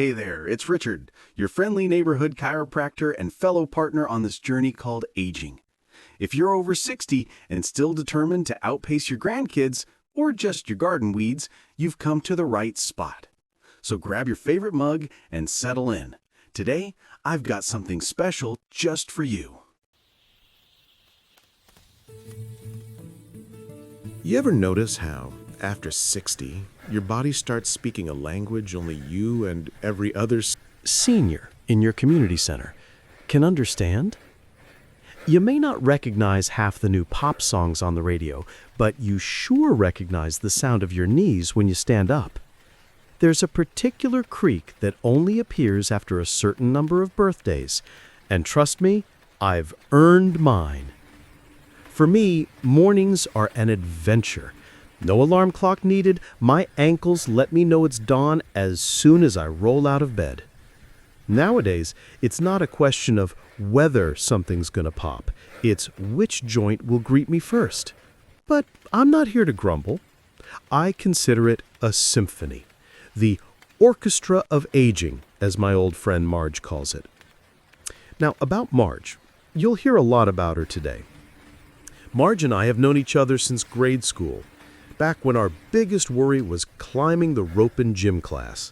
Hey there, it's Richard, your friendly neighborhood chiropractor and fellow partner on this journey called aging. If you're over 60 and still determined to outpace your grandkids or just your garden weeds, you've come to the right spot. So grab your favorite mug and settle in. Today, I've got something special just for you. You ever notice how, after 60, your body starts speaking a language only you and every other senior in your community center can understand? You may not recognize half the new pop songs on the radio, but you sure recognize the sound of your knees when you stand up. There's a particular creak that only appears after a certain number of birthdays, and trust me, I've earned mine. For me, mornings are an adventure. No alarm clock needed. My ankles let me know it's dawn as soon as I roll out of bed. Nowadays, it's not a question of whether something's gonna pop. It's which joint will greet me first. But I'm not here to grumble. I consider it a symphony. The orchestra of aging, as my old friend Marge calls it. Now, about Marge, you'll hear a lot about her today. Marge and I have known each other since grade school, back when our biggest worry was climbing the rope in gym class.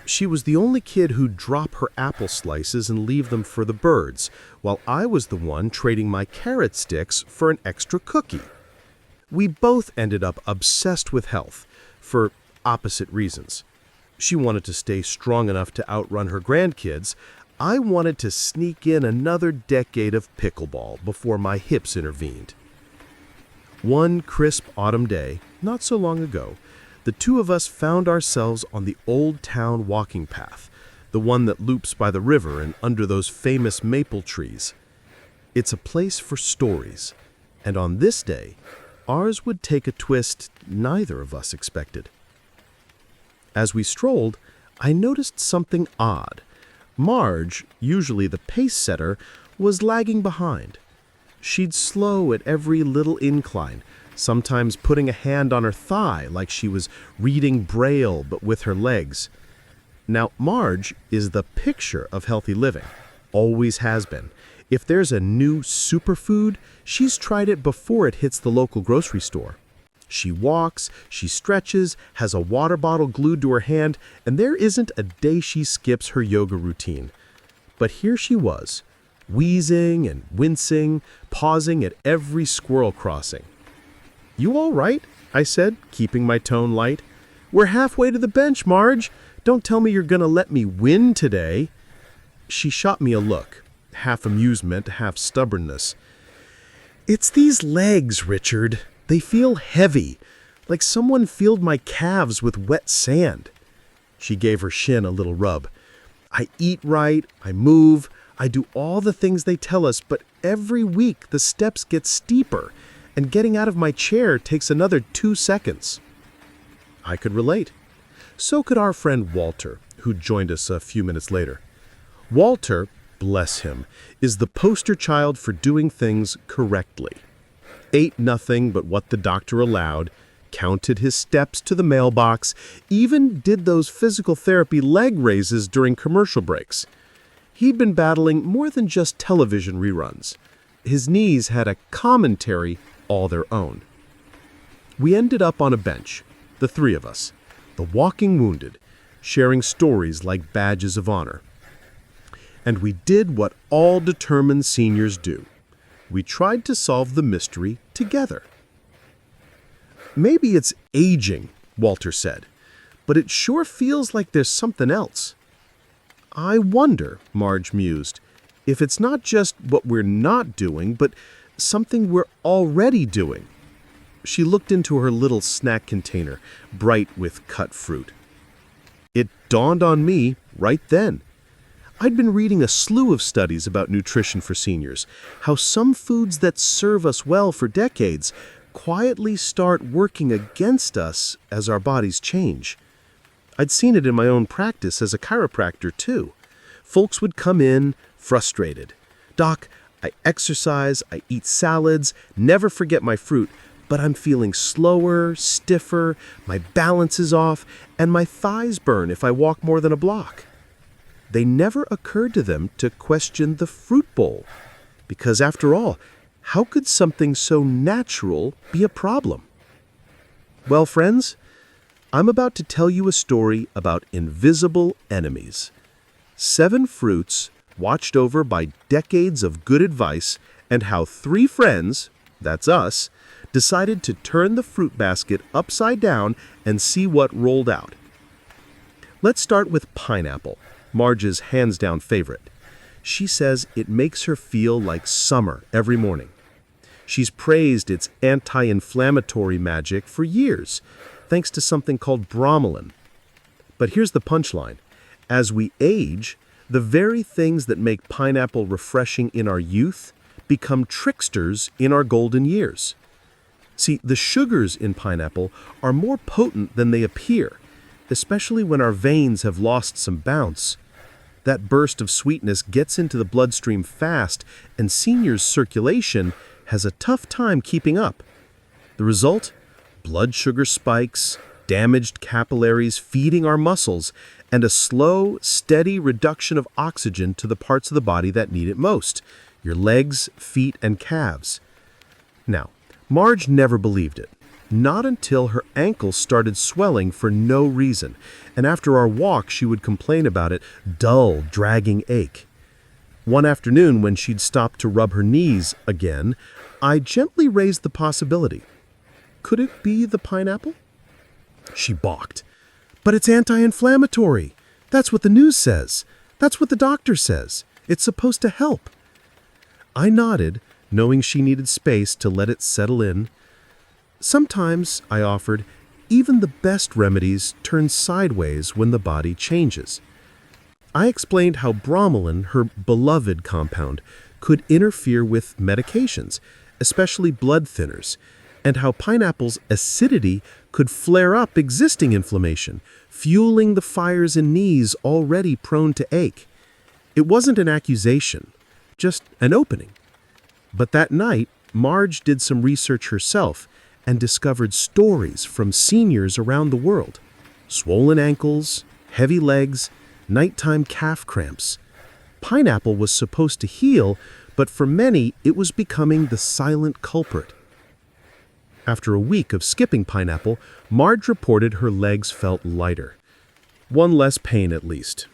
She was the only kid who'd drop her apple slices and leave them for the birds, while I was the one trading my carrot sticks for an extra cookie. We both ended up obsessed with health, for opposite reasons. She wanted to stay strong enough to outrun her grandkids. I wanted to sneak in another decade of pickleball before my hips intervened. One crisp autumn day, not so long ago, the two of us found ourselves on the Old Town walking path, the one that loops by the river and under those famous maple trees. It's a place for stories, and on this day, ours would take a twist neither of us expected. As we strolled, I noticed something odd. Marge, usually the pace setter, was lagging behind. She'd slow at every little incline, sometimes putting a hand on her thigh like she was reading Braille but with her legs. Now, Marge is the picture of healthy living, always has been. If there's a new superfood, she's tried it before it hits the local grocery store. She walks, she stretches, has a water bottle glued to her hand, and there isn't a day she skips her yoga routine. But here she was, wheezing and wincing, pausing at every squirrel crossing. "You all right?" I said, keeping my tone light. "We're halfway to the bench, Marge. Don't tell me you're gonna let me win today." She shot me a look, half amusement, half stubbornness. "It's these legs, Richard. They feel heavy, like someone filled my calves with wet sand." She gave her shin a little rub. "I eat right, I move, I do all the things they tell us, but every week the steps get steeper, and getting out of my chair takes another 2 seconds." I could relate. So could our friend Walter, who joined us a few minutes later. Walter, bless him, is the poster child for doing things correctly. Ate nothing but what the doctor allowed, counted his steps to the mailbox, even did those physical therapy leg raises during commercial breaks. He'd been battling more than just television reruns. His knees had a commentary all their own. We ended up on a bench, the three of us, the walking wounded, sharing stories like badges of honor. And we did what all determined seniors do. We tried to solve the mystery together. "Maybe it's aging," Walter said, "but it sure feels like there's something else." "I wonder," Marge mused, "if it's not just what we're not doing, but something we're already doing." She looked into her little snack container, bright with cut fruit. It dawned on me right then. I'd been reading a slew of studies about nutrition for seniors, how some foods that serve us well for decades quietly start working against us as our bodies change. I'd seen it in my own practice as a chiropractor, too. Folks would come in frustrated. "Doc, I exercise, I eat salads, never forget my fruit, but I'm feeling slower, stiffer, my balance is off, and my thighs burn if I walk more than a block. They never occurred to them to question the fruit bowl, because after all, how could something so natural be a problem? Well, friends, I'm about to tell you a story about invisible enemies. 7 fruits watched over by decades of good advice, and how 3 friends, that's us, decided to turn the fruit basket upside down and see what rolled out. Let's start with pineapple, Marge's hands-down favorite. She says it makes her feel like summer every morning. She's praised its anti-inflammatory magic for years, thanks to something called bromelain. But here's the punchline. As we age, the very things that make pineapple refreshing in our youth become tricksters in our golden years. See, the sugars in pineapple are more potent than they appear, especially when our veins have lost some bounce. That burst of sweetness gets into the bloodstream fast, and seniors' circulation has a tough time keeping up. The result? Blood sugar spikes, damaged capillaries feeding our muscles, and a slow, steady reduction of oxygen to the parts of the body that need it most, your legs, feet, and calves. Now, Marge never believed it. Not until her ankles started swelling for no reason, and after our walk she would complain about it, dull, dragging ache. One afternoon when she'd stopped to rub her knees again, I gently raised the possibility. Could it be the pineapple? She balked. But it's anti-inflammatory. That's what the news says. That's what the doctor says. It's supposed to help. I nodded, knowing she needed space to let it settle in. Sometimes, I offered, even the best remedies turn sideways when the body changes. I explained how bromelain, her beloved compound, could interfere with medications, especially blood thinners, and how pineapple's acidity could flare up existing inflammation, fueling the fires in knees already prone to ache. It wasn't an accusation, just an opening. But that night, Marge did some research herself and discovered stories from seniors around the world. Swollen ankles, heavy legs, nighttime calf cramps. Pineapple was supposed to heal, but for many, it was becoming the silent culprit. After a week of skipping pineapple, Marge reported her legs felt lighter. One less pain at least.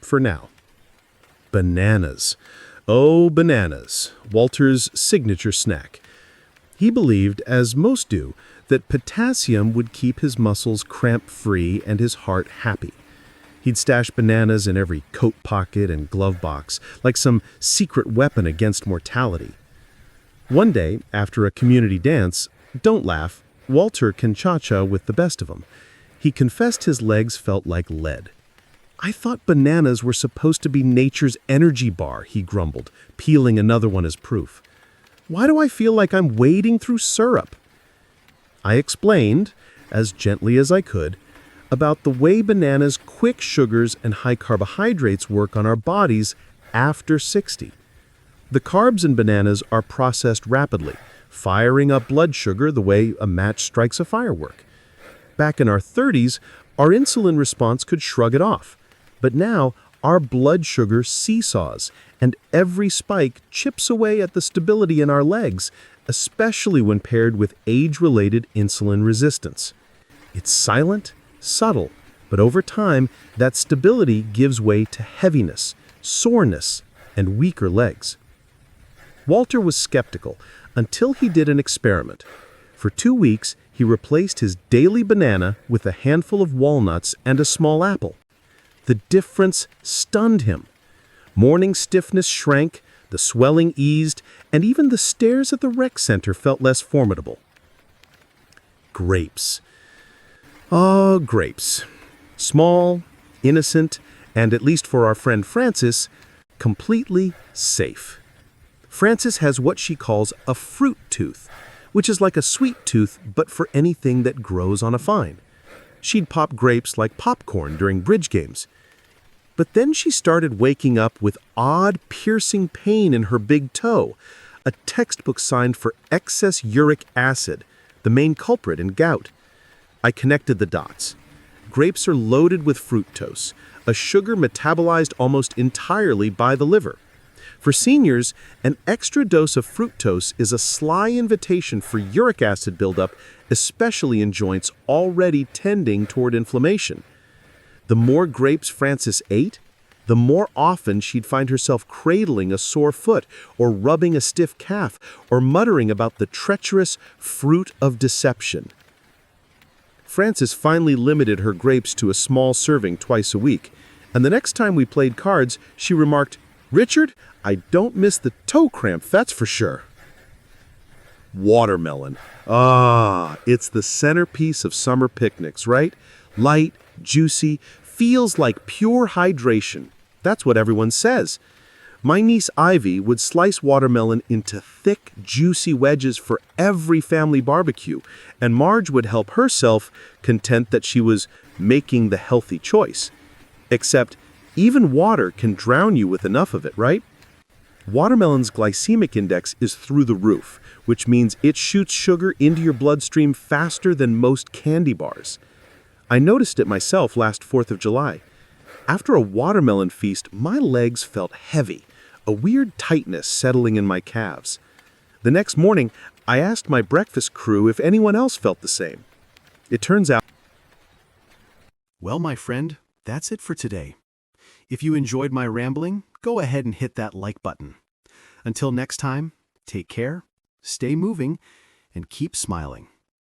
For now. Bananas. Oh, bananas, Walter's signature snack. He believed, as most do, that potassium would keep his muscles cramp-free and his heart happy. He'd stash bananas in every coat pocket and glove box, like some secret weapon against mortality. One day, after a community dance, don't laugh, Walter can cha-cha with the best of them. He confessed his legs felt like lead. I thought bananas were supposed to be nature's energy bar, he grumbled, peeling another one as proof. Why do I feel like I'm wading through syrup? I explained, as gently as I could, about the way bananas' quick sugars and high carbohydrates work on our bodies after 60. The carbs in bananas are processed rapidly, firing up blood sugar the way a match strikes a firework. Back in our 30s, our insulin response could shrug it off. But now, our blood sugar seesaws, and every spike chips away at the stability in our legs, especially when paired with age-related insulin resistance. It's silent, subtle, but over time, that stability gives way to heaviness, soreness, and weaker legs. Walter was skeptical until he did an experiment. For 2 weeks, he replaced his daily banana with a handful of walnuts and a small apple. The difference stunned him. Morning stiffness shrank, the swelling eased, and even the stairs at the rec center felt less formidable. Grapes. Ah, grapes. Small, innocent, and at least for our friend Frances, completely safe. Frances has what she calls a fruit tooth, which is like a sweet tooth but for anything that grows on a vine. She'd pop grapes like popcorn during bridge games. But then she started waking up with odd, piercing pain in her big toe, a textbook sign for excess uric acid, the main culprit in gout. I connected the dots. Grapes are loaded with fructose, a sugar metabolized almost entirely by the liver. For seniors, an extra dose of fructose is a sly invitation for uric acid buildup, especially in joints already tending toward inflammation. The more grapes Frances ate, the more often she'd find herself cradling a sore foot or rubbing a stiff calf or muttering about the treacherous fruit of deception. Frances finally limited her grapes to a small serving twice a week, and the next time we played cards, she remarked, "Richard, I don't miss the toe cramp, that's for sure." Watermelon. It's the centerpiece of summer picnics, right? Light, juicy, feels like pure hydration. That's what everyone says. My niece Ivy would slice watermelon into thick, juicy wedges for every family barbecue, and Marge would help herself, content that she was making the healthy choice. Except, even water can drown you with enough of it, right? Watermelon's glycemic index is through the roof, which means it shoots sugar into your bloodstream faster than most candy bars. I noticed it myself last 4th of July. After a watermelon feast, my legs felt heavy, a weird tightness settling in my calves. The next morning, I asked my breakfast crew if anyone else felt the same. It turns out. Well, my friend, that's it for today. If you enjoyed my rambling, go ahead and hit that like button. Until next time, take care, stay moving, and keep smiling.